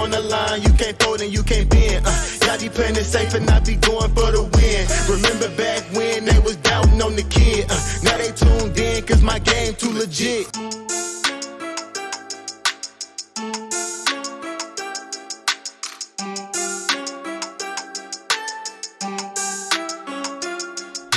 on the line, you can't fold and you can't bend. Y'all be playing it safe and I be going for the win. Remember back when they was doubting on the kid. Now they tuned in cause my game too legit.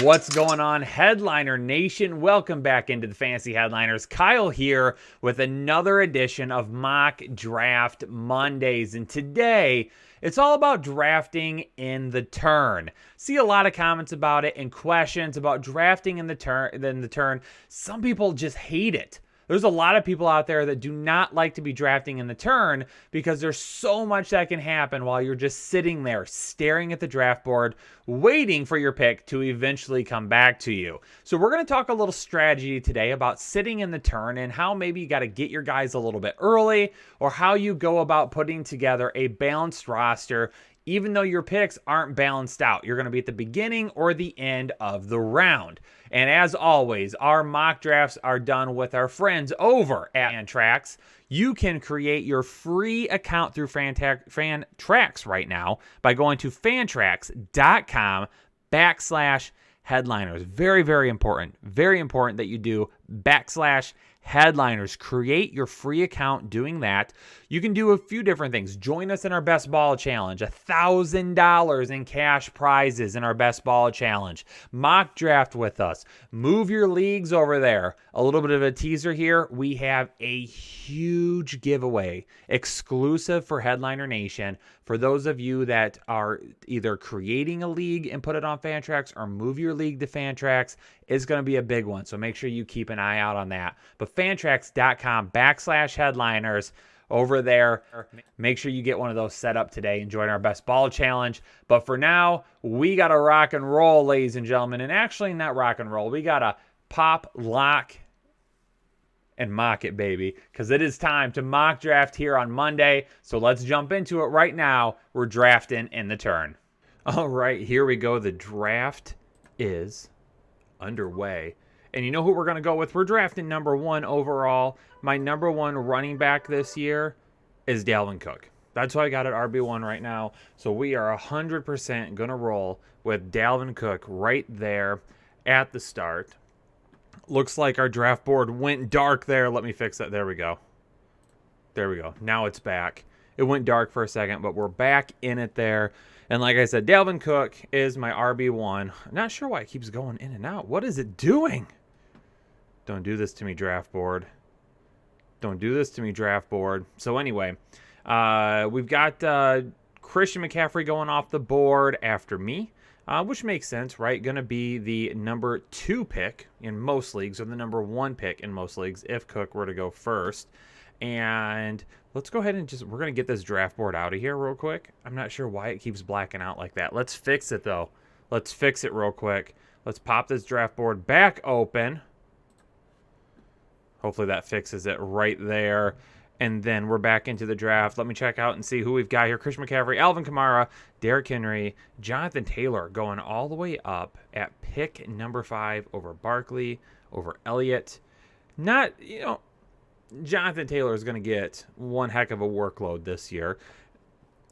What's going on, Headliner Nation? Welcome back into the Fantasy Headliners. Kyle here with another edition of Mock Draft Mondays. And today, it's all about drafting in the turn. See a lot of comments about it and questions about drafting in the turn. Some people just hate it. There's a lot of people out there that do not like to be drafting in the turn because there's so much that can happen while you're just sitting there staring at the draft board, waiting for your pick to eventually come back to you. So we're going to talk a little strategy today about sitting in the turn and how maybe you got to get your guys a little bit early, or how you go about putting together a balanced roster even though your picks aren't balanced out. You're going to be at the beginning or the end of the round. And as always, our mock drafts are done with our friends over at Fantrax. You can create your free account through Fantrax right now by going to fantrax.com/headliners. Very, very important. Very important that you do /headliners. Create your free account doing that. You can do a few different things. Join us in our best ball challenge, $1,000 in cash prizes in our best ball challenge. Mock draft with us. Move your leagues over there. A little bit of a teaser here. We have a huge giveaway exclusive for Headliner Nation. For those of you that are either creating a league and put it on Fantrax or move your league to Fantrax, it's going to be a big one. So make sure you keep an eye out on that. But fantrax.com/headliners over there. Make sure you get one of those set up today and join our best ball challenge. But for now, we got to rock and roll, ladies and gentlemen. And actually not rock and roll. We got to pop, lock, and mock it, baby, because it is time to mock draft here on Monday. So let's jump into it right now. We're drafting in the turn. All right, here we go. The draft is underway. And you know who we're going to go with? We're drafting number 1 overall. My number 1 running back this year is Dalvin Cook. That's why I got at RB1 right now. So we are 100% going to roll with Dalvin Cook right there at the start. Looks like our draft board went dark there. Let me fix that. There we go. There we go. Now it's back. It went dark for a second, but we're back in it there. And like I said, Dalvin Cook is my RB1. I'm not sure why it keeps going in and out. What is it doing? Don't do this to me, draft board. Don't do this to me, draft board. So anyway, we've got Christian McCaffrey going off the board after me, which makes sense, right? Going to be the number 2 pick in most leagues, or the number 1 pick in most leagues if Cook were to go first. And let's go ahead and we're going to get this draft board out of here real quick. I'm not sure why it keeps blacking out like that. Let's fix it, though. Let's fix it real quick. Let's pop this draft board back open. Hopefully that fixes it right there. And then we're back into the draft. Let me check out and see who we've got here. Christian McCaffrey, Alvin Kamara, Derrick Henry, Jonathan Taylor going all the way up at pick number 5 over Barkley, over Elliott. Not, Jonathan Taylor is going to get one heck of a workload this year.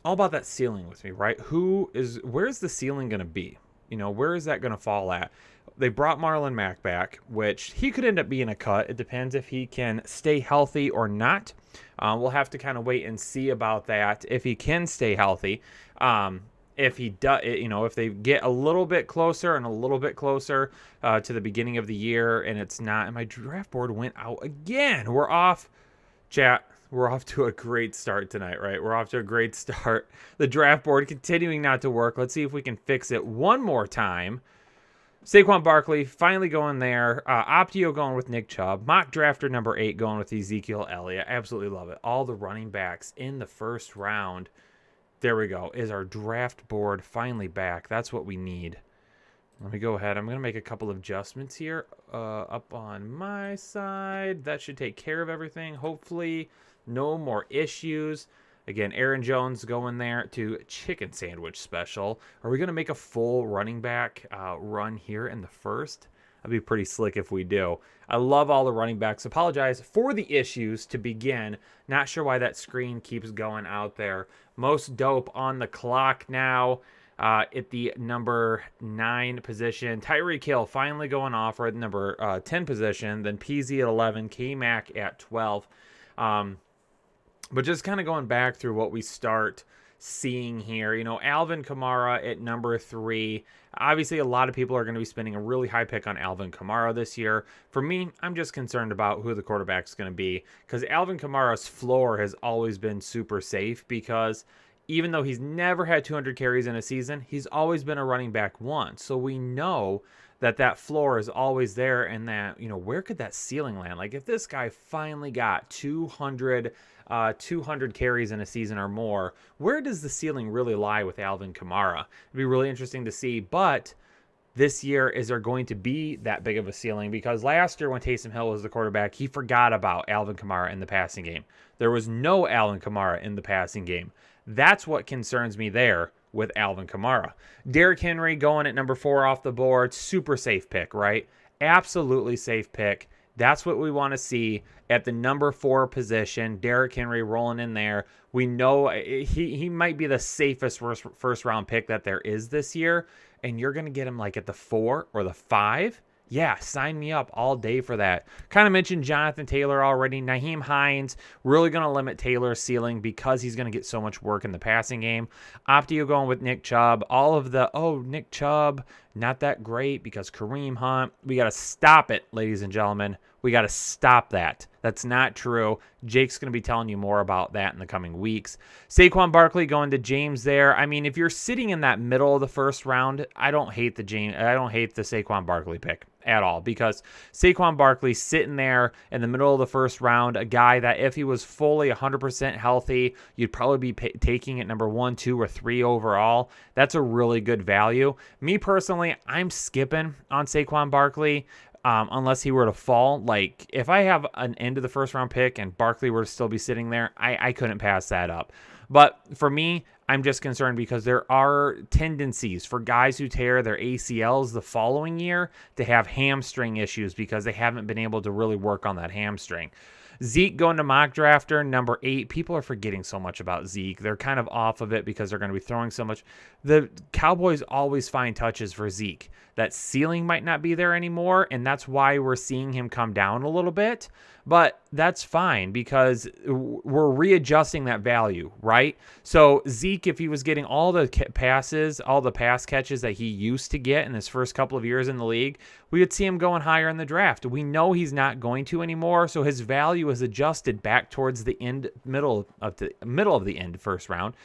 All about that ceiling with me, right? Where's the ceiling going to be? Where is that going to fall at? They brought Marlon Mack back, which he could end up being a cut. It depends if he can stay healthy or not. We'll have to kind of wait and see about that. If he can stay healthy, if he does, if they get a little bit closer and a little bit closer to the beginning of the year, and it's not, and my draft board went out again. We're off, chat. We're off to a great start tonight, right? We're off to a great start. The draft board continuing not to work. Let's see if we can fix it one more time. Saquon Barkley finally going there. Optio going with Nick Chubb. Mock drafter number 8 going with Ezekiel Elliott. Absolutely love it. All the running backs in the first round. There we go. Is our draft board finally back? That's what we need. Let me go ahead. I'm going to make a couple of adjustments here up on my side. That should take care of everything. Hopefully no more issues. Again, Aaron Jones going there to chicken sandwich special. Are we going to make a full running back run here in the first? That'd be pretty slick if we do. I love all the running backs. Apologize for the issues to begin. Not sure why that screen keeps going out there. Most dope on the clock now. At the number 9 position. Tyreek Hill finally going off at number 10 position. Then PZ at 11. K-Mac at 12. But just kind of going back through what we start seeing here, Alvin Kamara at number 3. Obviously, a lot of people are going to be spending a really high pick on Alvin Kamara this year. For me, I'm just concerned about who the quarterback's going to be, because Alvin Kamara's floor has always been super safe, because even though he's never had 200 carries in a season, he's always been a running back 1. So we know that floor is always there, and that, where could that ceiling land? Like, if this guy finally got 200 carries in a season or more, where does the ceiling really lie with Alvin Kamara? It'd be really interesting to see. But this year, is there going to be that big of a ceiling? Because last year when Taysom Hill was the quarterback, he forgot about Alvin Kamara in the passing game. There was no Alvin Kamara in the passing game. That's what concerns me there with Alvin Kamara. Derrick Henry going at number 4 off the board. Super safe pick, right? Absolutely safe pick. That's what we want to see at the number 4 position. Derrick Henry rolling in there. We know he might be the safest first round pick that there is this year. And you're going to get him like at the 4 or the 5. Yeah, sign me up all day for that. Kind of mentioned Jonathan Taylor already. Nyheim Hines, really going to limit Taylor's ceiling because he's going to get so much work in the passing game. Optio going with Nick Chubb. All of the, Nick Chubb, not that great because Kareem Hunt. We got to stop it, ladies and gentlemen. We got to stop that. That's not true. Jake's going to be telling you more about that in the coming weeks. Saquon Barkley going to James there. I mean, if you're sitting in that middle of the first round, I don't hate the Saquon Barkley pick at all, because Saquon Barkley sitting there in the middle of the first round, a guy that if he was fully 100% healthy, you'd probably be taking at number 1, 2, or 3 overall. That's a really good value. Me personally, I'm skipping on Saquon Barkley. Unless he were to fall. Like, if I have an end of the first round pick and Barkley were to still be sitting there, I couldn't pass that up. But for me, I'm just concerned because there are tendencies for guys who tear their ACLs the following year to have hamstring issues because they haven't been able to really work on that hamstring. Zeke going to Mock Drafter, number 8. People are forgetting so much about Zeke. They're kind of off of it because they're going to be throwing so much. The Cowboys always find touches for Zeke. That ceiling might not be there anymore, and that's why we're seeing him come down a little bit. But that's fine because we're readjusting that value, right? So Zeke, if he was getting all the passes, all the pass catches that he used to get in his first couple of years in the league, we would see him going higher in the draft. We know he's not going to anymore, so his value is adjusted back towards the middle of the end first round.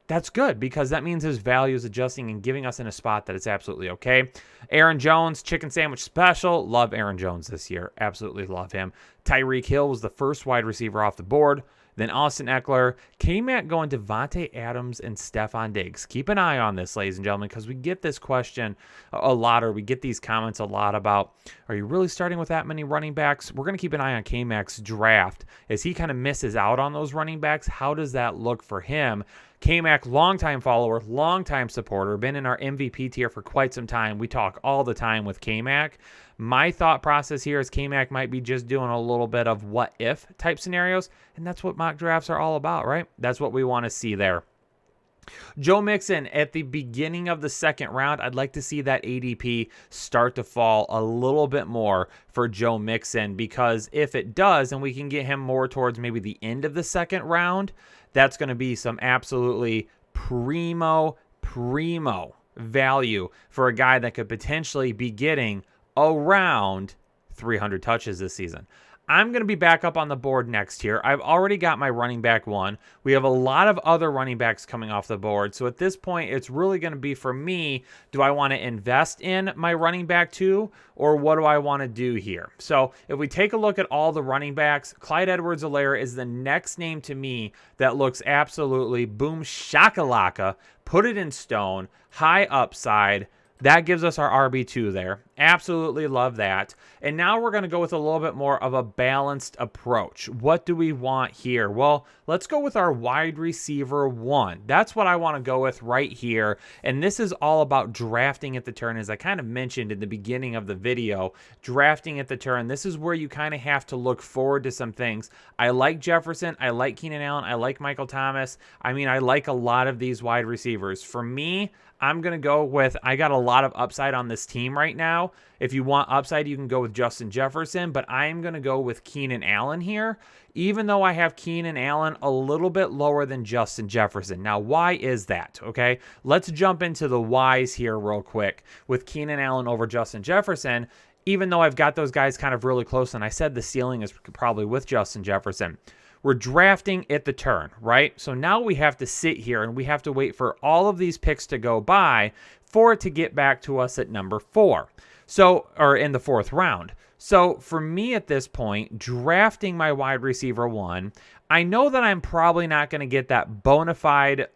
That's good because that means his value is adjusting and giving us in a spot that it's absolutely okay. Aaron Jones, chicken sandwich special. Love Aaron Jones this year. Absolutely love him. Tyreek Hill was the first wide receiver off the board. Then Austin Eckler. K-Mac going to Devontae Adams and Stephon Diggs. Keep an eye on this, ladies and gentlemen, because we get this question a lot, or we get these comments a lot about, are you really starting with that many running backs? We're going to keep an eye on K-Mac's draft. As he kind of misses out on those running backs, how does that look for him? K-Mac, longtime follower, longtime supporter, been in our MVP tier for quite some time. We talk all the time with K-Mac. My thought process here is K-Mac might be just doing a little bit of what-if type scenarios, and that's what mock drafts are all about, right? That's what we want to see there. Joe Mixon at the beginning of the second round. I'd like to see that ADP start to fall a little bit more for Joe Mixon, because if it does and we can get him more towards maybe the end of the second round, that's going to be some absolutely primo value for a guy that could potentially be getting around 300 touches this season. I'm going to be back up on the board next year. I've already got my running back 1. We have a lot of other running backs coming off the board. So at this point, it's really going to be for me, do I want to invest in my running back 2, or what do I want to do here? So if we take a look at all the running backs, Clyde Edwards-Helaire is the next name to me that looks absolutely boom shakalaka, put it in stone, high upside. That gives us our RB2 there. Absolutely love that. And now we're going to go with a little bit more of a balanced approach. What do we want here? Well, let's go with our wide receiver 1. That's what I want to go with right here. And this is all about drafting at the turn. As I kind of mentioned in the beginning of the video, drafting at the turn. This is where you kind of have to look forward to some things. I like Jefferson. I like Keenan Allen. I like Michael Thomas. I mean, I like a lot of these wide receivers. For me, I'm going to go with, I got a lot of upside on this team right now. If you want upside, you can go with Justin Jefferson, but I am going to go with Keenan Allen here, even though I have Keenan Allen a little bit lower than Justin Jefferson. Now, why is that? Okay, let's jump into the whys here real quick with Keenan Allen over Justin Jefferson, even though I've got those guys kind of really close, and I said the ceiling is probably with Justin Jefferson. We're drafting at the turn, right? So now we have to sit here and we have to wait for all of these picks to go by for it to get back to us at number 4. So, or in the 4th round. So for me at this point, drafting my wide receiver 1, I know that I'm probably not going to get that bona fide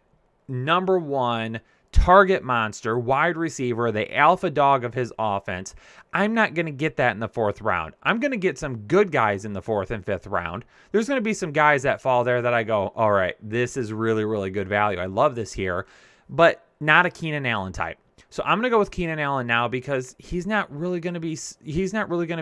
number 1 target monster, wide receiver, the alpha dog of his offense. I'm not going to get that in the 4th round. I'm going to get some good guys in the 4th and 5th round. There's going to be some guys that fall there that I go, all right, this is really, really good value. I love this here, but not a Keenan Allen type. So I'm going to go with Keenan Allen now because he's not really going to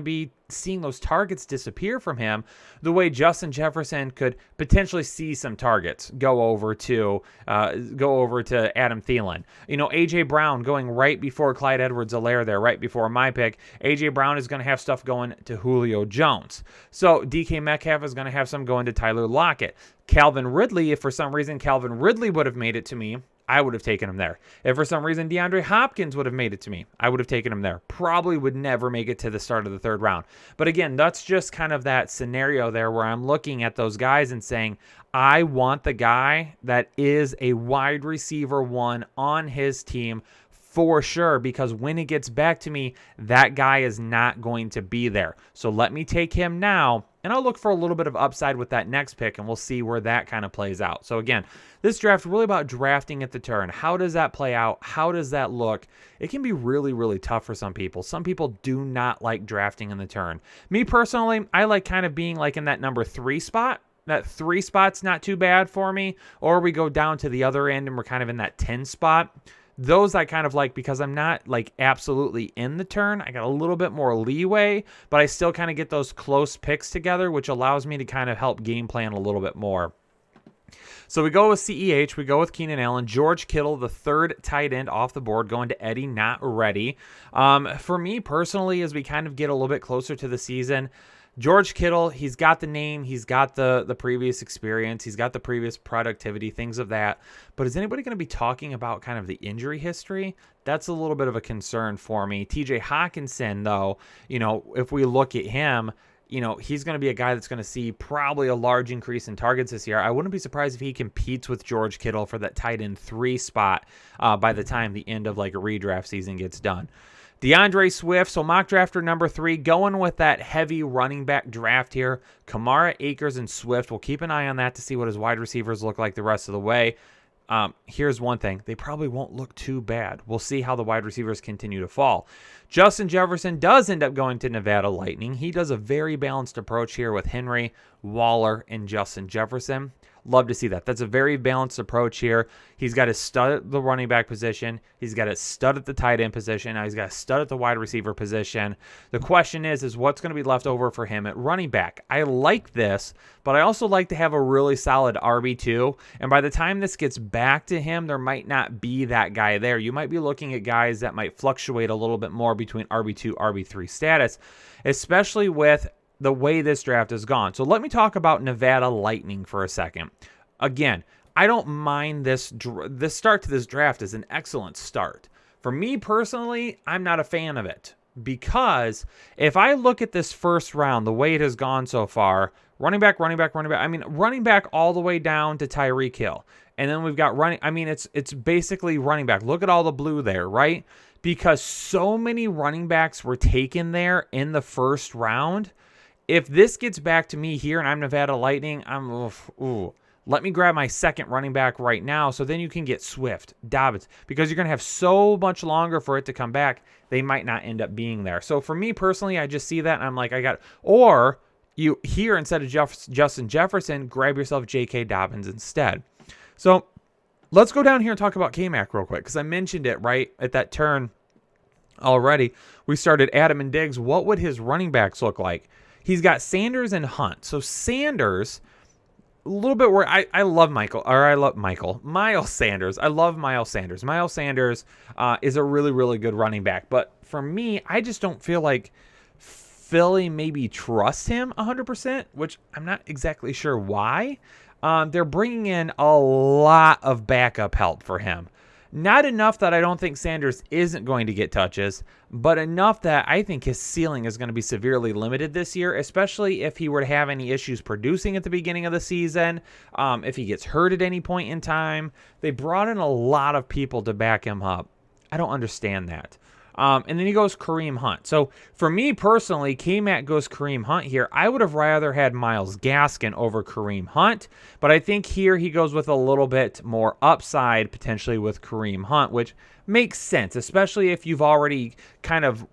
be seeing those targets disappear from him the way Justin Jefferson could potentially see some targets go over to Adam Thielen. You know, AJ Brown going right before Clyde Edwards-Helaire there, right before my pick. AJ Brown is going to have stuff going to Julio Jones. So DK Metcalf is going to have some going to Tyler Lockett. Calvin Ridley, if for some reason Calvin Ridley would have made it to me, I would have taken him there. If for some reason DeAndre Hopkins would have made it to me, I would have taken him there. Probably would never make it to the start of the 3rd round. But again, that's just kind of that scenario there where I'm looking at those guys and saying, I want the guy that is a wide receiver 1 on his team for sure, because when it gets back to me, that guy is not going to be there. So let me take him now, and I'll look for a little bit of upside with that next pick, and we'll see where that kind of plays out. So again, this draft really about drafting at the turn. How does that play out? How does that look? It can be really, really tough for some people. Some people do not like drafting in the turn. Me personally, I like kind of being like in that number 3 spot. That 3 spot's not too bad for me. Or we go down to the other end and we're kind of in that 10 spot. Those I kind of like because I'm not like absolutely in the turn. I got a little bit more leeway, but I still kind of get those close picks together, which allows me to kind of help game plan a little bit more. So we go with CEH, we go with Keenan Allen, George Kittle, the 3rd tight end off the board, going to Eddie, not ready. For me personally, as we kind of get a little bit closer to the season, George Kittle, he's got the name, he's got the previous experience, he's got the previous productivity, things of that. But is anybody going to be talking about kind of the injury history? That's a little bit of a concern for me. TJ Hawkinson, though, you know, if we look at him, you know, he's going to be a guy that's going to see probably a large increase in targets this year. I wouldn't be surprised if he competes with George Kittle for that tight end 3 spot by the time the end of like a redraft season gets done. DeAndre Swift, so mock drafter number 3, going with that heavy running back draft here. Kamara, Akers, and Swift. We'll keep an eye on that to see what his wide receivers look like the rest of the way. Here's one thing. They probably won't look too bad. We'll see how the wide receivers continue to fall. Justin Jefferson does end up going to Nevada Lightning. He does a very balanced approach here with Henry, Waller, and Justin Jefferson. Love to see that. That's a very balanced approach here. He's got a stud at the running back position. He's got a stud at the tight end position. Now he's got a stud at the wide receiver position. The question is what's going to be left over for him at running back? I like this, but I also like to have a really solid RB2. And by the time this gets back to him, there might not be that guy there. You might be looking at guys that might fluctuate a little bit more between RB2, RB3 status, especially with the way this draft has gone. So let me talk about Nevada Lightning for a second. Again, I don't mind this start to this draft is an excellent start. For me personally, I'm not a fan of it because if I look at this first round, the way it has gone so far, running back. I mean, running back all the way down to Tyreek Hill. And then we've got it's basically running back. Look at all the blue there, right? Because so many running backs were taken there in the first round. If this gets back to me here and I'm Nevada Lightning, I'm Let me grab my second running back right now, so then you can get Swift, Dobbins, because you're going to have so much longer for it to come back. They might not end up being there. So for me personally, I just see that and I'm like, or you here, instead of Justin Jefferson, grab yourself J.K. Dobbins instead. So let's go down here and talk about K-Mac real quick, because I mentioned it right at that turn already. We started Adam and Diggs. What would his running backs look like? He's got Sanders and Hunt. So Sanders, a little bit where I love Miles Sanders. I love Miles Sanders. Miles Sanders is a really, really good running back. But for me, I just don't feel like Philly maybe trusts him 100%, which I'm not exactly sure why. They're bringing in a lot of backup help for him. Not enough that I don't think Sanders isn't going to get touches, but enough that I think his ceiling is going to be severely limited this year, especially if he were to have any issues producing at the beginning of the season, if he gets hurt at any point in time. They brought in a lot of people to back him up. I don't understand that. And then he goes Kareem Hunt. So for me personally, K-Mac goes Kareem Hunt here. I would have rather had Myles Gaskin over Kareem Hunt, but I think here he goes with a little bit more upside potentially with Kareem Hunt, which makes sense, especially if you've already kind of,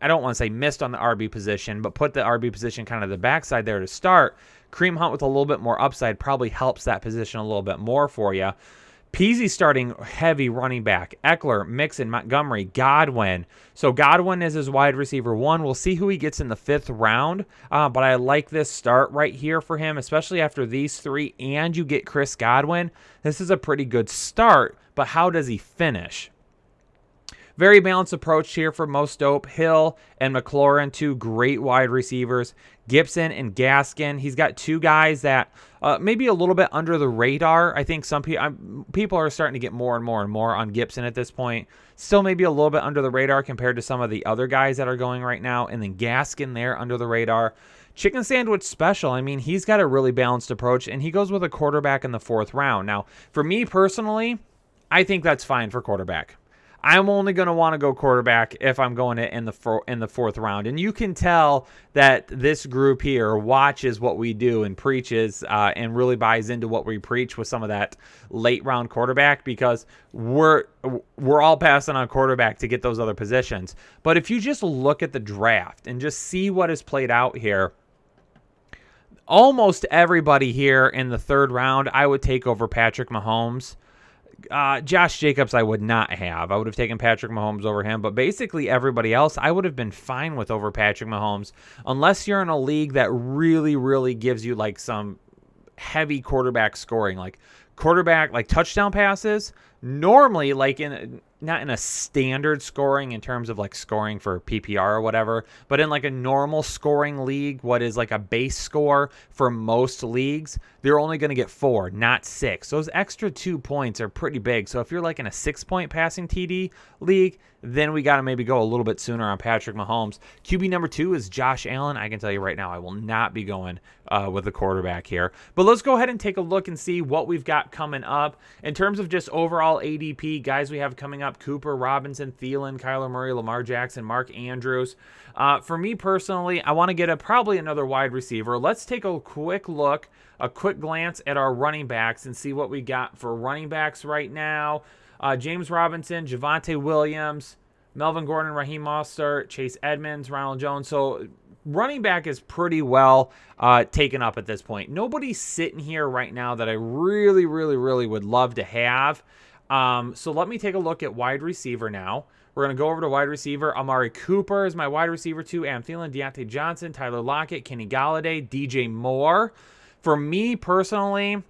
I don't want to say missed on the RB position, but put the RB position kind of the backside there to start. Kareem Hunt with a little bit more upside probably helps that position a little bit more for you. Peasy starting heavy running back. Eckler, Mixon, Montgomery, Godwin. So Godwin is his wide receiver 1. We'll see who he gets in the 5th round. But I like this start right here for him, especially after these 3 and you get Chris Godwin. This is a pretty good start, but how does he finish? Very balanced approach here for Mo Stope. Hill and McLaurin, 2 great wide receivers. Gibson and Gaskin. He's got 2 guys that maybe a little bit under the radar. I think some people are starting to get more and more on Gibson at this point. Still maybe a little bit under the radar compared to some of the other guys that are going right now. And then Gaskin there under the radar. Chicken sandwich special. I mean, he's got a really balanced approach, and he goes with a quarterback in the 4th round. Now, for me personally, I think that's fine for quarterback. I'm only going to want to go quarterback if I'm going in the 4th round. And you can tell that this group here watches what we do and preaches and really buys into what we preach with some of that late round quarterback, because we're all passing on quarterback to get those other positions. But if you just look at the draft and just see what is played out here, almost everybody here in the 3rd round I would take over Patrick Mahomes. Josh Jacobs I would not have. I would have taken Patrick Mahomes over him, but basically everybody else I would have been fine with over Patrick Mahomes, unless you're in a league that really, really gives you like some heavy quarterback scoring, like quarterback, like touchdown passes. Normally, like not in a standard scoring in terms of like scoring for PPR or whatever, but in like a normal scoring league, what is like a base score for most leagues, they're only going to get 4, not 6. Those extra 2 points are pretty big. So if you're like in a 6-point passing TD league, then we got to maybe go a little bit sooner on Patrick Mahomes. QB number 2 is Josh Allen. I can tell you right now, I will not be going with the quarterback here. But let's go ahead and take a look and see what we've got coming up. In terms of just overall ADP, guys we have coming up: Cooper, Robinson, Thielen, Kyler Murray, Lamar Jackson, Mark Andrews. For me personally, I want to get probably another wide receiver. Let's take a quick look, a quick glance at our running backs and see what we got for running backs right now. James Robinson, Javonte Williams, Melvin Gordon, Raheem Mostert, Chase Edmonds, Ronald Jones. So running back is pretty well taken up at this point. Nobody's sitting here right now that I really, really, really would love to have. So let me take a look at wide receiver now. We're going to go over to wide receiver. Amari Cooper is my wide receiver 2. Adam Thielen, Deontay Johnson, Tyler Lockett, Kenny Galladay, DJ Moore. For me personally,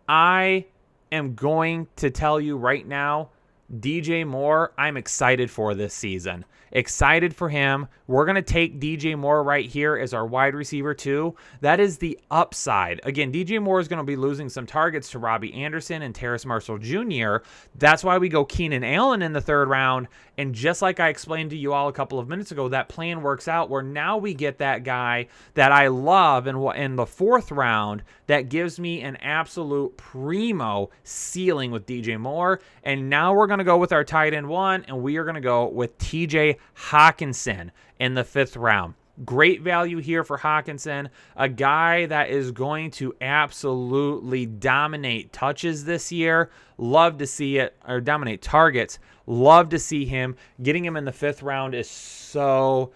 I am going to tell you right now, DJ Moore, I'm excited for this season. Excited for him. We're going to take DJ Moore right here as our wide receiver 2. That is the upside. Again, DJ Moore is going to be losing some targets to Robbie Anderson and Terrace Marshall Jr. That's why we go Keenan Allen in the 3rd round. And just like I explained to you all a couple of minutes ago, that plan works out where now we get that guy that I love in the 4th round that gives me an absolute primo ceiling with DJ Moore. And now we're going to go with our tight end 1, and we are going to go with TJ Hawkinson in the 5th round. Great value here for Hawkinson, a guy that is going to absolutely dominate touches this year. Love to see it, or dominate targets. Love to see him. Getting him in the 5th round is so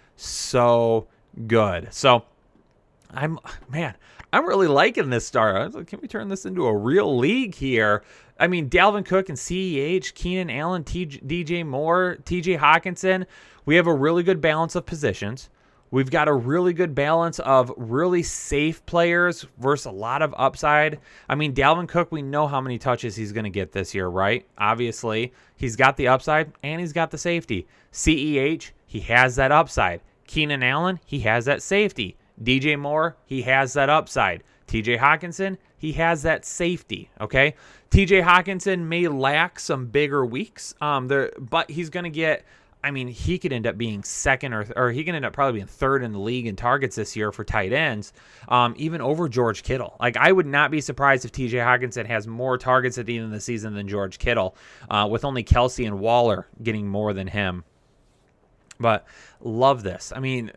good. So I'm really liking this start. Can we turn this into a real league here? I mean, Dalvin Cook and CEH, Keenan Allen, DJ Moore, TJ Hawkinson. We have a really good balance of positions. We've got a really good balance of really safe players versus a lot of upside. I mean, Dalvin Cook, we know how many touches he's going to get this year, right? Obviously, he's got the upside and he's got the safety. CEH, he has that upside. Keenan Allen, he has that safety. DJ Moore, he has that upside. TJ Hawkinson, he has that safety, okay? TJ Hawkinson may lack some bigger weeks, but he's going to get, I mean, he could end up being second or he can end up probably being 3rd in the league in targets this year for tight ends, even over George Kittle. Like, I would not be surprised if TJ Hawkinson has more targets at the end of the season than George Kittle, with only Kelsey and Waller getting more than him. But love this. I mean,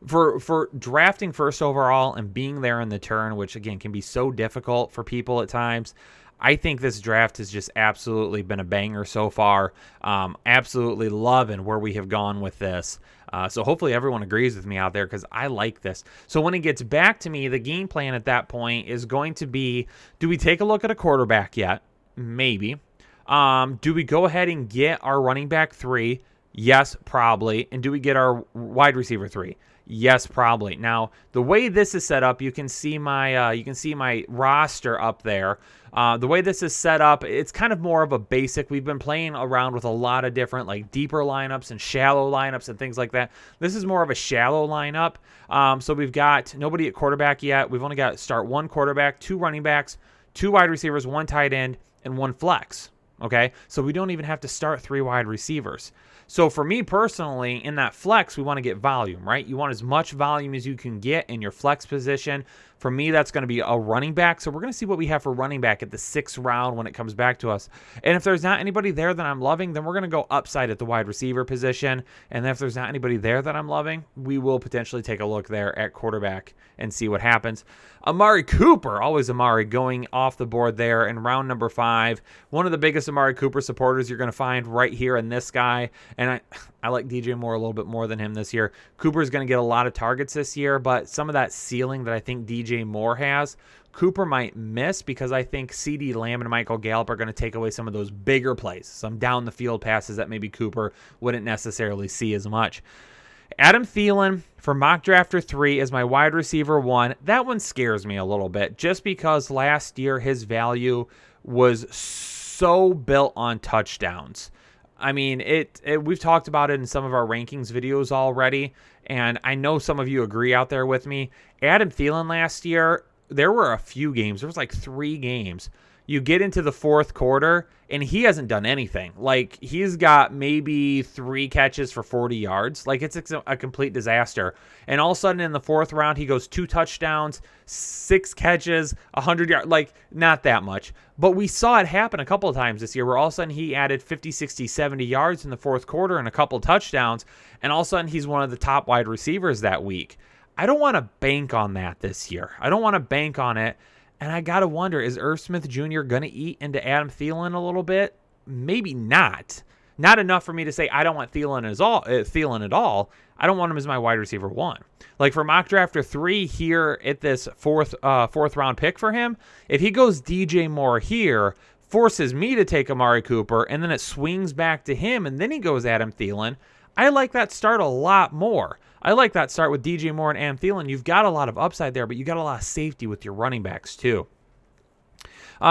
for drafting first overall and being there in the turn, which again can be so difficult for people at times, I think this draft has just absolutely been a banger so far. Absolutely loving where we have gone with this. So hopefully everyone agrees with me out there, because I like this. So when it gets back to me, the game plan at that point is going to be, do we take a look at a quarterback yet? Maybe. Do we go ahead and get our running back 3? Yes, probably. And do we get our wide receiver 3? Yes, probably. Now, the way this is set up, you can see my roster up there. The way this is set up, it's kind of more of a basic. We've been playing around with a lot of different, like, deeper lineups and shallow lineups and things like that. This is more of a shallow lineup. So we've got nobody at quarterback yet. We've only got to start 1 quarterback, 2 running backs, 2 wide receivers, 1 tight end, and 1 flex. Okay, so we don't even have to start 3 wide receivers. So for me personally, in that flex, we want to get volume, right? You want as much volume as you can get in your flex position. For me, that's going to be a running back. So we're going to see what we have for running back at the 6th round when it comes back to us. And if there's not anybody there that I'm loving, then we're going to go upside at the wide receiver position. And if there's not anybody there that I'm loving, we will potentially take a look there at quarterback and see what happens. Amari Cooper, always Amari, going off the board there in round number 5. One of the biggest Amari Cooper supporters you're going to find right here in this guy. And I like DJ Moore a little bit more than him this year. Cooper's going to get a lot of targets this year, but some of that ceiling that I think DJ Moore has, Cooper might miss, because I think CeeDee Lamb and Michael Gallup are going to take away some of those bigger plays, some down the field passes that maybe Cooper wouldn't necessarily see as much. Adam Thielen for Mock Drafter 3 is my wide receiver 1. That one scares me a little bit, just because last year his value was so built on touchdowns. I mean, we've talked about it in some of our rankings videos already, and I know some of you agree out there with me. Adam Thielen last year, there were a few games. There was like 3 games. You get into the 4th quarter, and he hasn't done anything. Like, he's got maybe 3 catches for 40 yards. Like, it's a complete disaster. And all of a sudden, in the 4th round, he goes 2 touchdowns, 6 catches, 100 yards. Like, not that much. But we saw it happen a couple of times this year, where all of a sudden he added 50, 60, 70 yards in the 4th quarter and a couple of touchdowns, and all of a sudden he's one of the top wide receivers that week. I don't want to bank on that this year. I don't want to bank on it. And I got to wonder, is Irv Smith Jr. going to eat into Adam Thielen a little bit? Maybe not. Not enough for me to say I don't want Thielen at all. I don't want him as my wide receiver 1. Like, for Mock Drafter 3 here at this 4th round pick for him, if he goes DJ Moore here, forces me to take Amari Cooper, and then it swings back to him, and then he goes Adam Thielen, I like that start a lot more. I like that start with DJ Moore and Adam Thielen. You've got a lot of upside there, but you got a lot of safety with your running backs too.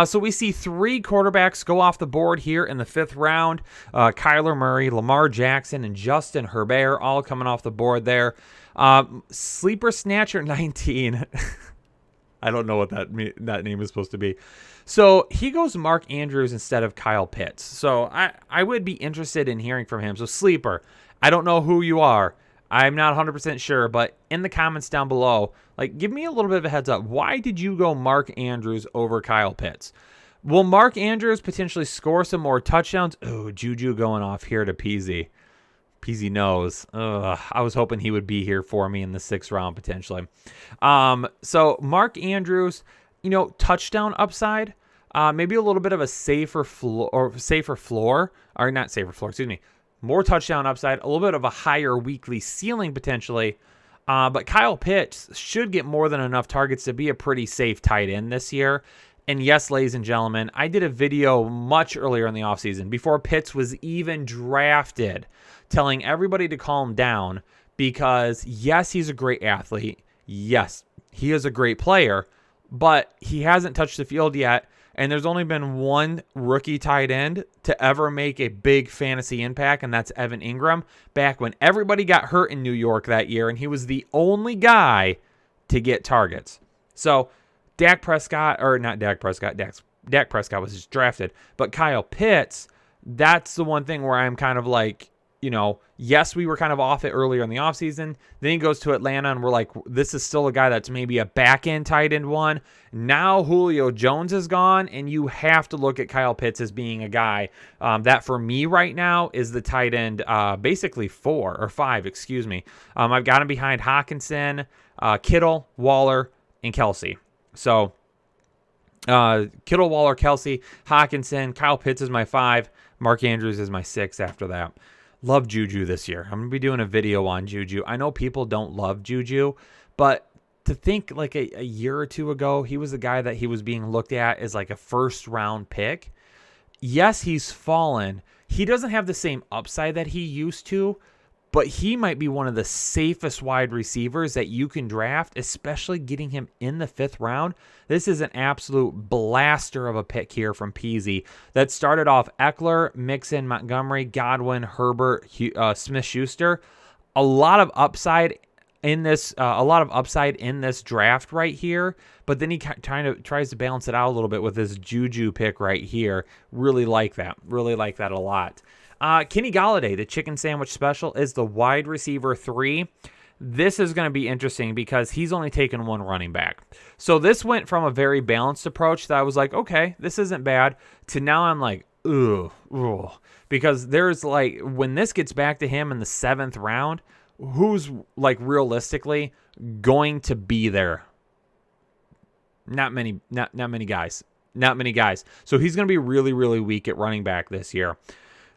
So we see 3 quarterbacks go off the board here in the 5th round. Kyler Murray, Lamar Jackson, and Justin Herbert all coming off the board there. Sleeper Snatcher 19. I don't know what that name is supposed to be. So he goes Mark Andrews instead of Kyle Pitts. So I would be interested in hearing from him. So Sleeper, I don't know who you are. I'm not 100% sure, but in the comments down below, like, give me a little bit of a heads up. Why did you go Mark Andrews over Kyle Pitts? Will Mark Andrews potentially score some more touchdowns? Oh, Juju going off here to Peasy. Peasy knows. I was hoping he would be here for me in the 6th round potentially. So Mark Andrews, touchdown upside, maybe a little bit of a safer floor, excuse me, more touchdown upside, a little bit of a higher weekly ceiling potentially. But Kyle Pitts should get more than enough targets to be a pretty safe tight end this year. And yes, ladies and gentlemen, I did a video much earlier in the offseason, before Pitts was even drafted, telling everybody to calm down because, yes, he's a great athlete. Yes, he is a great player, but he hasn't touched the field yet. And there's only been one rookie tight end to ever make a big fantasy impact, and that's Evan Ingram, back when everybody got hurt in New York that year, and he was the only guy to get targets. So Dak Prescott was just drafted, but Kyle Pitts, that's the one thing where I'm kind of like, yes, we were kind of off it earlier in the offseason. Then he goes to Atlanta, and we're like, this is still a guy that's maybe a back-end tight end one. Now Julio Jones is gone, and you have to look at Kyle Pitts as being a guy that for me right now is the tight end, basically 4 or 5, excuse me. I've got him behind Hawkinson, Kittle, Waller, and Kelsey. So Kittle, Waller, Kelsey, Hawkinson, Kyle Pitts is my 5. Mark Andrews is my 6 after that. Love Juju this year. I'm going to be doing a video on Juju. I know people don't love Juju, but to think like a year or two ago, he was the guy that he was being looked at as like a 1st-round pick. Yes, he's fallen. He doesn't have the same upside that he used to, but he might be one of the safest wide receivers that you can draft, especially getting him in the 5th round. This is an absolute blaster of a pick here from Peasy that started off Eckler, Mixon, Montgomery, Godwin, Herbert, Smith-Schuster. A lot of upside in this draft right here, but then he kind of tries to balance it out a little bit with this Juju pick right here. Really like that a lot. Kenny Golladay, the chicken sandwich special, is the wide receiver 3. This is going to be interesting because he's only taken 1 running back. So this went from a very balanced approach that I was like, okay, this isn't bad, to now I'm like, ugh. Because there's like, when this gets back to him in the 7th round, who's like realistically going to be there? Not many guys. So he's going to be really, really weak at running back this year.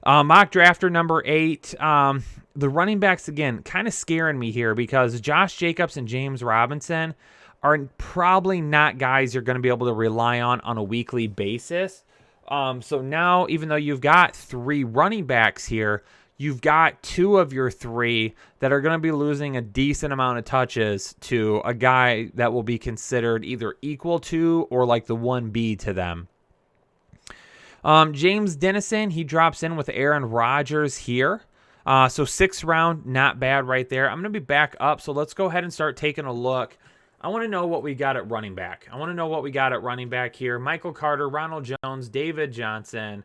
Mock drafter number 8. The running backs, again, kind of scaring me here because Josh Jacobs and James Robinson are probably not guys you're going to be able to rely on a weekly basis. So now, even though you've got 3 running backs here, you've got 2 of your 3 that are going to be losing a decent amount of touches to a guy that will be considered either equal to or like the 1B to them. James Dennison, he drops in with Aaron Rodgers here. So 6th round, not bad right there. I'm going to be back up, so let's go ahead and start taking a look. I want to know what we got at running back. Here. Michael Carter, Ronald Jones, David Johnson,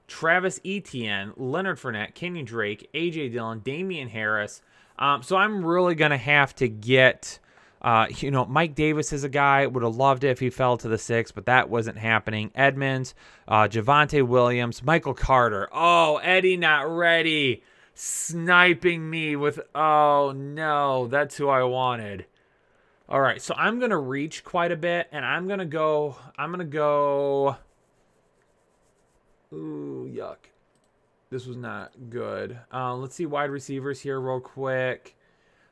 Travis Etienne, Leonard Fournette, Kenyon Drake, A.J. Dillon, Damian Harris. So I'm really going to have to get... Mike Davis is a guy, would have loved it if he fell to the 6th, but that wasn't happening. Edmonds, Javonte Williams, Michael Carter. Oh, Eddie not ready. Sniping me with, oh no, that's who I wanted. All right, so I'm going to reach quite a bit, and I'm going to go, ooh, yuck. This was not good. Let's see wide receivers here real quick.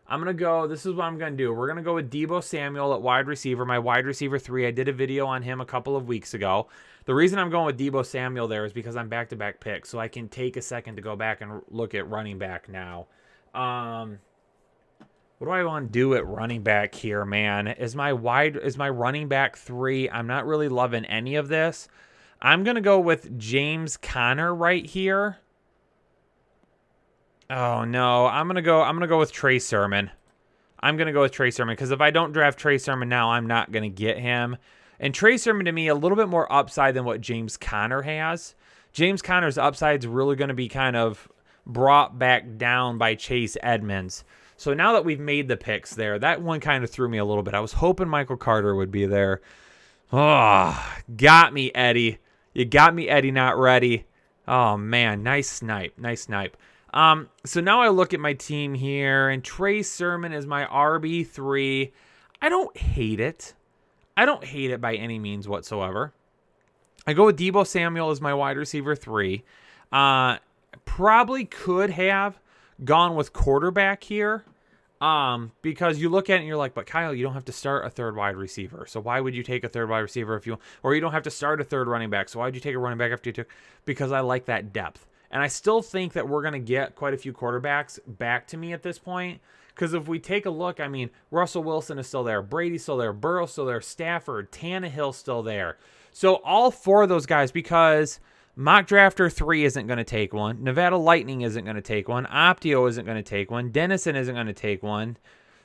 I'm going to go, this is what I'm going to do. We're going to go with Deebo Samuel at wide receiver, my wide receiver 3. I did a video on him a couple of weeks ago. The reason I'm going with Deebo Samuel there is because I'm back-to-back picks, so I can take a second to go back and look at running back now. What do I want to do at running back here, man? Is my running back 3? I'm not really loving any of this. I'm going to go with James Conner right here. Oh no, I'm gonna go with Trey Sermon. Because if I don't draft Trey Sermon now, I'm not gonna get him. And Trey Sermon to me a little bit more upside than what James Conner has. James Conner's upside is really gonna be kind of brought back down by Chase Edmonds. So now that we've made the picks there, that one kind of threw me a little bit. I was hoping Michael Carter would be there. Oh, got me, Eddie. You got me, Eddie, not ready. Oh man, nice snipe. So now I look at my team here, and Trey Sermon is my RB3. I don't hate it. I don't hate it by any means whatsoever. I go with Deebo Samuel as my wide receiver 3. Probably could have gone with quarterback here. Because you look at it and you're like, but Kyle, you don't have to start a third wide receiver. So why would you take a third wide receiver or you don't have to start a third running back. So why would you take a running back after you took? Because I like that depth. And I still think that we're going to get quite a few quarterbacks back to me at this point. Because if we take a look, I mean, Russell Wilson is still there. Brady's still there. Burrow's still there. Stafford, Tannehill's still there. So all 4 of those guys, because Mock Drafter 3 isn't going to take one. Nevada Lightning isn't going to take one. Optio isn't going to take one. Dennison isn't going to take one.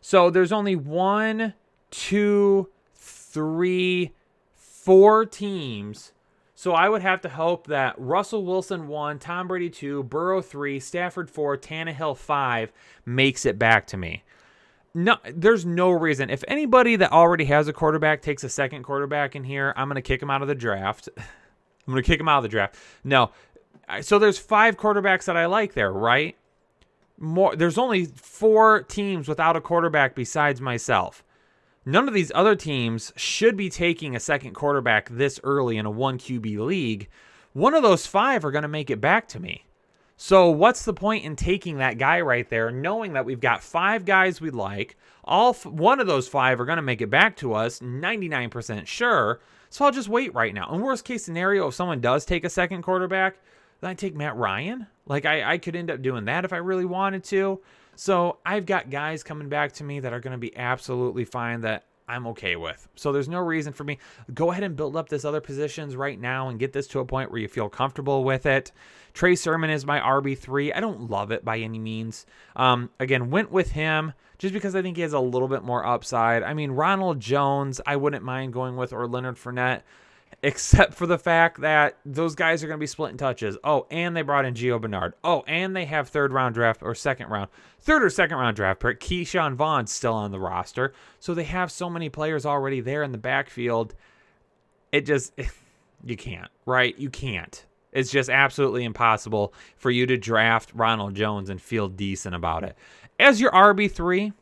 So there's only 1, 2, 3, 4 teams. So I would have to hope that Russell Wilson 1, Tom Brady 2, Burrow 3, Stafford 4, Tannehill 5 makes it back to me. No, there's no reason. If anybody that already has a quarterback takes a second quarterback in here, I'm going to kick him out of the draft. I'm going to kick him out of the draft. No. So there's 5 quarterbacks that I like there, right? There's only 4 teams without a quarterback besides myself. None of these other teams should be taking a second quarterback this early in a 1 QB league. One of those 5 are going to make it back to me. So what's the point in taking that guy right there, knowing that we've got 5 guys we like? One of those 5 are going to make it back to us, 99% sure. So I'll just wait right now. And worst case scenario, if someone does take a second quarterback, then I take Matt Ryan. Like I could end up doing that if I really wanted to. So I've got guys coming back to me that are going to be absolutely fine that I'm okay with. So there's no reason for me. Go ahead and build up this other positions right now and get this to a point where you feel comfortable with it. Trey Sermon is my RB3. I don't love it by any means. Again, went with him just because I think he has a little bit more upside. I mean, Ronald Jones, I wouldn't mind going with, or Leonard Fournette, except for the fact that those guys are going to be splitting touches. Oh, and they brought in Gio Bernard. Oh, and they have third or second round draft pick. Keyshawn Vaughn's still on the roster. So they have so many players already there in the backfield. You can't, right? You can't. It's just absolutely impossible for you to draft Ronald Jones and feel decent about it. As your RB3,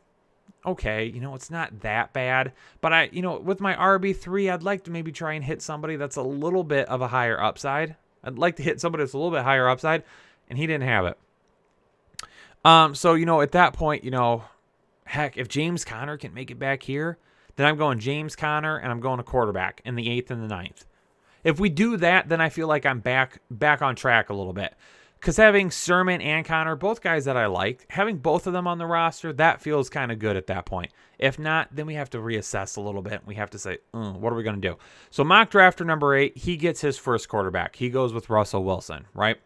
okay, it's not that bad. But with my RB3, I'd like to maybe try and hit somebody that's a little bit of a higher upside. I'd like to hit somebody that's a little bit higher upside, and he didn't have it. So, at that point, heck, if James Conner can make it back here, then I'm going James Conner, and I'm going a quarterback in the 8th and the 9th. If we do that, then I feel like I'm back on track a little bit. Because having Sermon and Conner, both guys that I like, having both of them on the roster, that feels kind of good at that point. If not, then we have to reassess a little bit. We have to say, what are we going to do? So mock drafter number 8, he gets his first quarterback. He goes with Russell Wilson, right?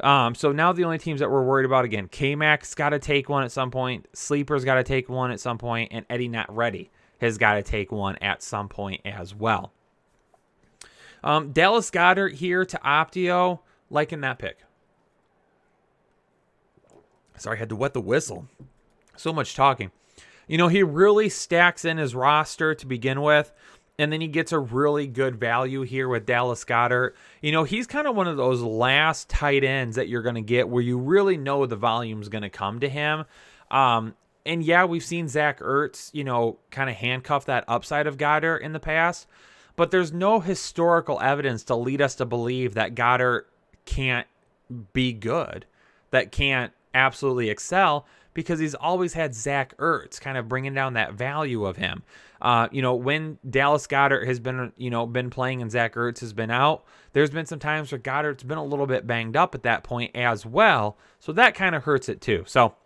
So now the only teams that we're worried about, again, K-Mac's got to take one at some point. Sleeper's got to take one at some point. And Eddie Not Ready has got to take one at some point as well. Dallas Goedert here to Optio, liking that pick. Sorry, I had to wet the whistle. So much talking. He really stacks in his roster to begin with, and then he gets a really good value here with Dallas Goedert. He's kind of one of those last tight ends that you're going to get where you really know the volume's going to come to him. And yeah, we've seen Zach Ertz, kind of handcuff that upside of Goedert in the past, but there's no historical evidence to lead us to believe that Goedert can't be good, that can't absolutely excel, because he's always had Zach Ertz kind of bringing down that value of him. When Dallas Goedert has been playing and Zach Ertz has been out, there's been some times where Goedert's been a little bit banged up at that point as well. So that kind of hurts it too. So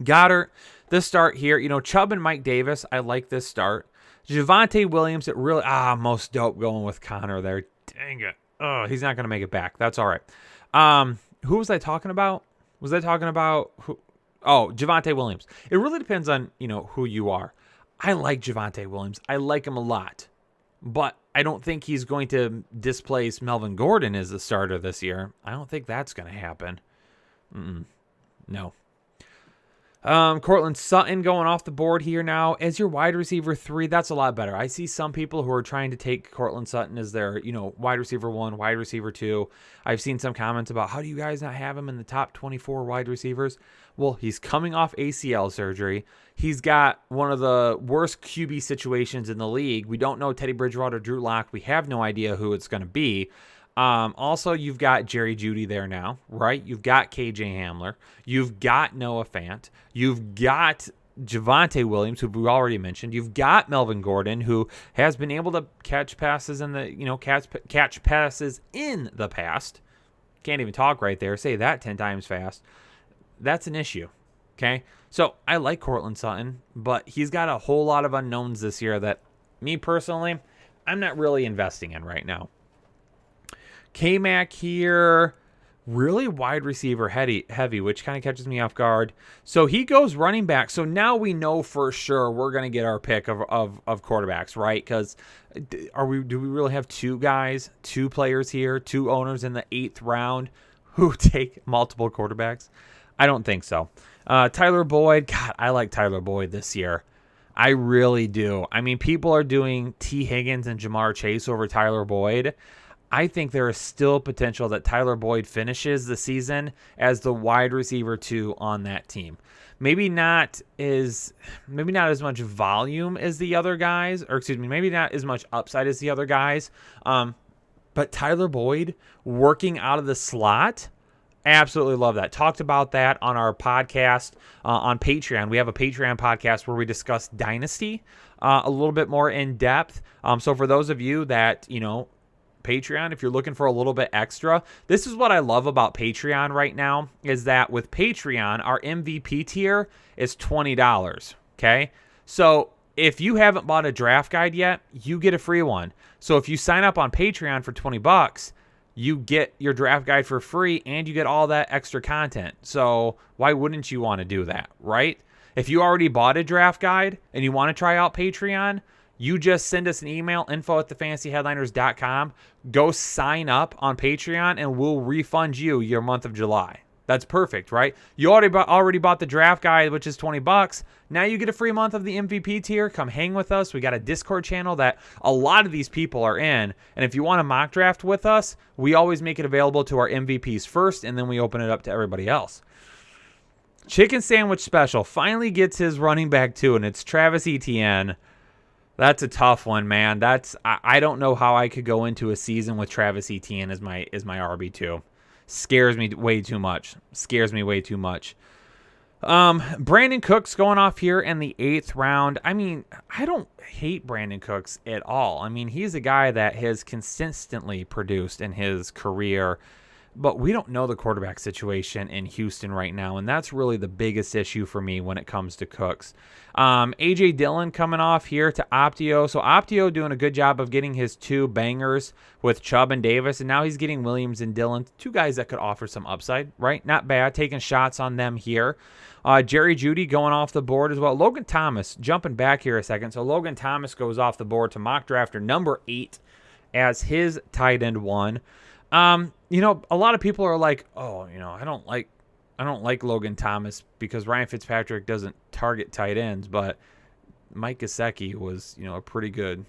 Goedert, this start here, Chubb and Mike Davis, I like this start. Javonte Williams, it really, most dope going with Connor there. Dang it. Oh, he's not going to make it back. That's all right. Who was I talking about? Was I talking about who? Oh, Javonte Williams. It really depends on, who you are. I like Javonte Williams. I like him a lot. But I don't think he's going to displace Melvin Gordon as the starter this year. I don't think that's going to happen. No. Cortland Sutton going off the board here now as your wide receiver 3. That's a lot better. I see some people who are trying to take Cortland Sutton as their, wide receiver 1, wide receiver 2. I've seen some comments about, how do you guys not have him in the top 24 wide receivers? Well, he's coming off ACL surgery. He's got one of the worst QB situations in the league. We don't know Teddy Bridgewater, Drew Lock. We have no idea who it's going to be. Also, you've got Jerry Jeudy there now, right? You've got KJ Hamler. You've got Noah Fant. You've got Javonte Williams, who we already mentioned. You've got Melvin Gordon, who has been able to catch passes in the, catch passes in the past. Can't even talk right there. Say that 10 times fast. That's an issue. Okay. So I like Cortland Sutton, but he's got a whole lot of unknowns this year that me personally, I'm not really investing in right now. K-Mac here, really wide receiver heavy, which kind of catches me off guard. So he goes running back. So now we know for sure we're going to get our pick of quarterbacks, right? Because do we really have two players here, 2 owners in the 8th round who take multiple quarterbacks? I don't think so. Tyler Boyd, God, I like Tyler Boyd this year. I really do. I mean, people are doing T. Higgins and Jamar Chase over Tyler Boyd. I think there is still potential that Tyler Boyd finishes the season as the wide receiver 2 on that team. Maybe not as much volume as the other guys, or maybe not as much upside as the other guys. But Tyler Boyd working out of the slot, absolutely love that. Talked about that on our podcast on Patreon. We have a Patreon podcast where we discuss Dynasty a little bit more in depth. So for those of you that, Patreon, if you're looking for a little bit extra, this is what I love about Patreon right now, is that with Patreon, our MVP tier is $20. Okay. So if you haven't bought a draft guide yet, you get a free one. So if you sign up on Patreon for $20, you get your draft guide for free and you get all that extra content. So why wouldn't you want to do that, right? If you already bought a draft guide and you want to try out Patreon, you just send us an email, info@thefantasyheadliners.com. Go sign up on Patreon, and we'll refund you your month of July. That's perfect, right? You already bought the draft guide, which is $20. Now you get a free month of the MVP tier. Come hang with us. We got a Discord channel that a lot of these people are in. And if you want to mock draft with us, we always make it available to our MVPs first, and then we open it up to everybody else. Chicken Sandwich Special finally gets his running back too, and it's Travis Etienne. That's a tough one, man. I don't know how I could go into a season with Travis Etienne as my RB2. Scares me way too much. Brandon Cooks going off here in the 8th round. I mean, I don't hate Brandon Cooks at all. I mean, he's a guy that has consistently produced in his career, but we don't know the quarterback situation in Houston right now, and that's really the biggest issue for me when it comes to Cooks. A.J. Dillon coming off here to Optio. So Optio doing a good job of getting his 2 bangers with Chubb and Davis, and now he's getting Williams and Dillon, 2 guys that could offer some upside, right? Not bad, taking shots on them here. Jerry Jeudy going off the board as well. Logan Thomas, jumping back here a second. So Logan Thomas goes off the board to mock drafter number 8 as his tight end 1. A lot of people are like, I don't like Logan Thomas because Ryan Fitzpatrick doesn't target tight ends, but Mike Gesicki was, a pretty good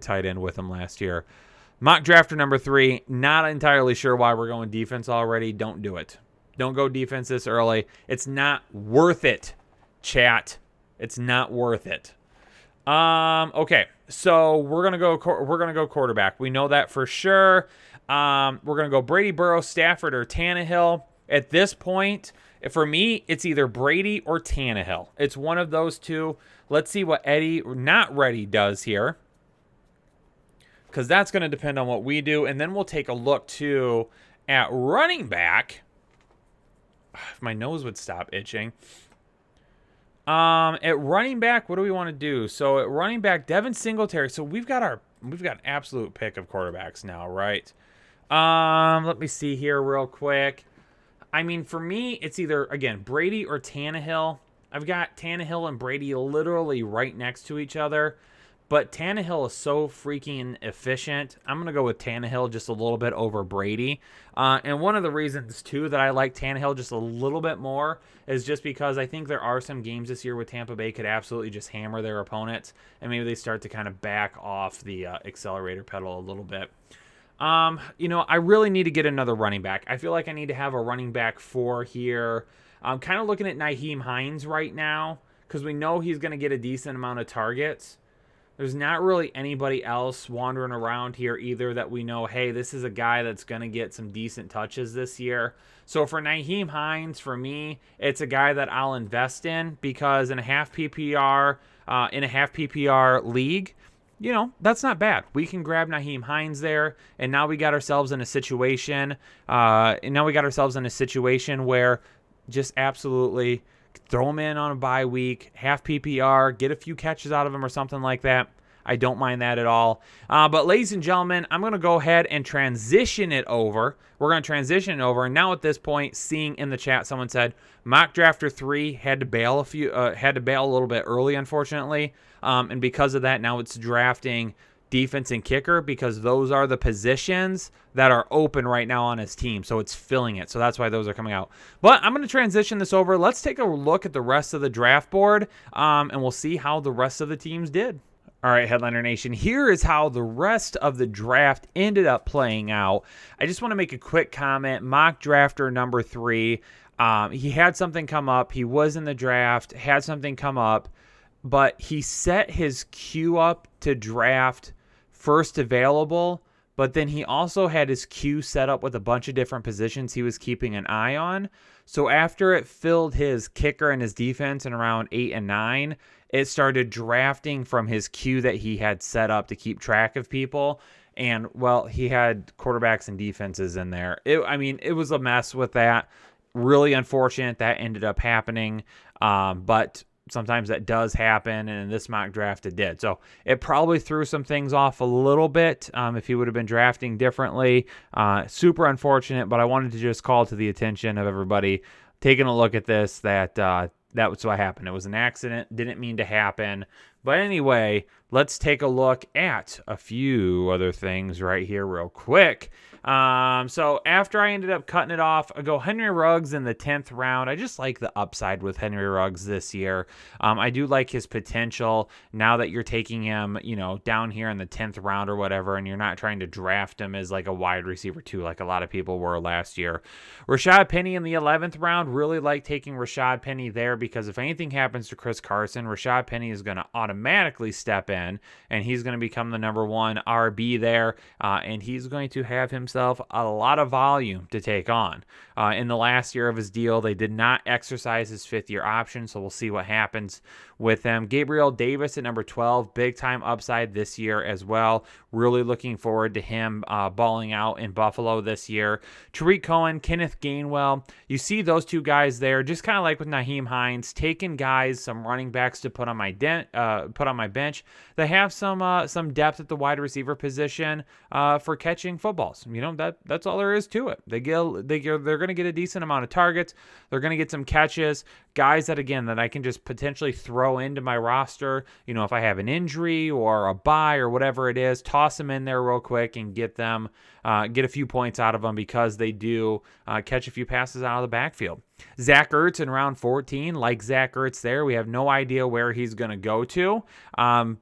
tight end with him last year. Mock drafter number 3, not entirely sure why we're going defense already. Don't do it. Don't go defense this early. It's not worth it, chat. It's not worth it. Okay, so we're gonna go quarterback. We know that for sure. We're gonna go Brady, Burrow, Stafford, or Tannehill. At this point, for me, it's either Brady or Tannehill. It's one of those 2. Let's see what Eddie Not Ready does here, because that's going to depend on what we do, and then we'll take a look too at running back. If my nose would stop itching. At running back, what do we want to do? So at running back, Devin Singletary. So we've got an absolute pick of quarterbacks now, right? Let me see here real quick. I mean, for me, it's either, again, Brady or Tannehill. I've got Tannehill and Brady literally right next to each other. But Tannehill is so freaking efficient. I'm going to go with Tannehill just a little bit over Brady. And one of the reasons, too, that I like Tannehill just a little bit more is just because I think there are some games this year where Tampa Bay could absolutely just hammer their opponents, and maybe they start to kind of back off the accelerator pedal a little bit. I really need to get another running back. I feel like I need to have a running back 4 here. I'm kind of looking at Nyheim Hines right now because we know he's going to get a decent amount of targets. There's not really anybody else wandering around here either that we know, hey, this is a guy that's going to get some decent touches this year. So for Nyheim Hines, for me, it's a guy that I'll invest in because in a half PPR league, that's not bad. We can grab Nyheim Hines there, and now we got ourselves in a situation. Where just absolutely throw him in on a bye week, half PPR, get a few catches out of him or something like that. I don't mind that at all. But ladies and gentlemen, I'm going to go ahead and transition it over. We're going to transition it over. And now at this point, seeing in the chat, someone said Mock Drafter 3 had to bail a little bit early, unfortunately. And because of that, now it's drafting defense and kicker because those are the positions that are open right now on his team. So it's filling it. So that's why those are coming out. But I'm going to transition this over. Let's take a look at the rest of the draft board, and we'll see how the rest of the teams did. All right, Headliner Nation, here is how the rest of the draft ended up playing out. I just want to make a quick comment. Mock Drafter number 3, he had something come up. He was in the draft, had something come up, but he set his queue up to draft first available, but then he also had his queue set up with a bunch of different positions he was keeping an eye on. So after it filled his kicker and his defense in around 8 and 9, it started drafting from his queue that he had set up to keep track of people. And, well, he had quarterbacks and defenses in there. It was a mess with that. Really unfortunate that ended up happening. But sometimes that does happen, and in this mock draft it did. So it probably threw some things off a little bit if he would have been drafting differently. Super unfortunate, but I wanted to just call to the attention of everybody taking a look at this that was what happened. It was an accident. Didn't mean to happen. But anyway, let's take a look at a few other things right here real quick. So after I ended up cutting it off, I go Henry Ruggs in the 10th round. I just like the upside with Henry Ruggs this year. I do like his potential now that you're taking him, down here in the 10th round or whatever, and you're not trying to draft him as like a wide receiver too, like a lot of people were last year. Rashad Penny in the 11th round, really like taking Rashad Penny there because if anything happens to Chris Carson, Rashad Penny is going to automatically step in, and he's going to become the number 1 RB there, and he's going to have himself a lot of volume to take on. In the last year of his deal, they did not exercise his 5th-year option, so we'll see what happens with him. Gabriel Davis at number 12, big-time upside this year as well. Really looking forward to him balling out in Buffalo this year. Tariq Cohen, Kenneth Gainwell, you see those two guys there, just kind of like with Nyheim Hines, taking guys, some running backs to put on my bench that have some depth at the wide receiver position for catching footballs. That's all there is to it. They're going to get a decent amount of targets. They're going to get some catches. Guys that I can just potentially throw into my roster. If I have an injury or a bye or whatever it is, toss them in there real quick and get a few points out of them because they do catch a few passes out of the backfield. Zach Ertz in round 14, like Zach Ertz there. We have no idea where he's going to go to,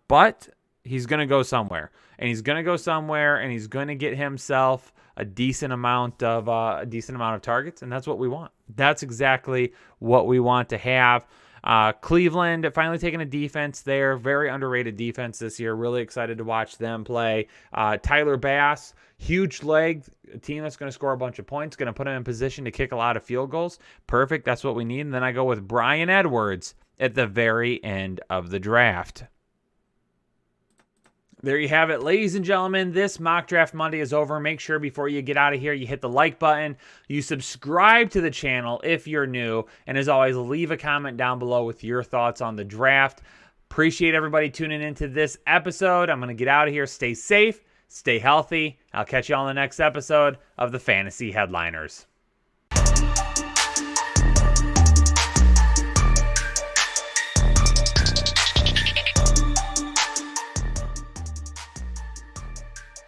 but he's going to go somewhere. And he's going to go somewhere, and he's going to get himself a decent amount of targets, and that's what we want. That's exactly what we want to have. Cleveland finally taking a defense there. Very underrated defense this year. Really excited to watch them play. Tyler Bass, huge leg, a team that's going to score a bunch of points, going to put him in position to kick a lot of field goals. Perfect. That's what we need. And then I go with Bryan Edwards at the very end of the draft. There you have it, ladies and gentlemen. This Mock Draft Monday is over. Make sure before you get out of here, you hit the like button. You subscribe to the channel if you're new. And as always, leave a comment down below with your thoughts on the draft. Appreciate everybody tuning into this episode. I'm going to get out of here. Stay safe. Stay healthy. I'll catch you on the next episode of the Fantasy Headliners.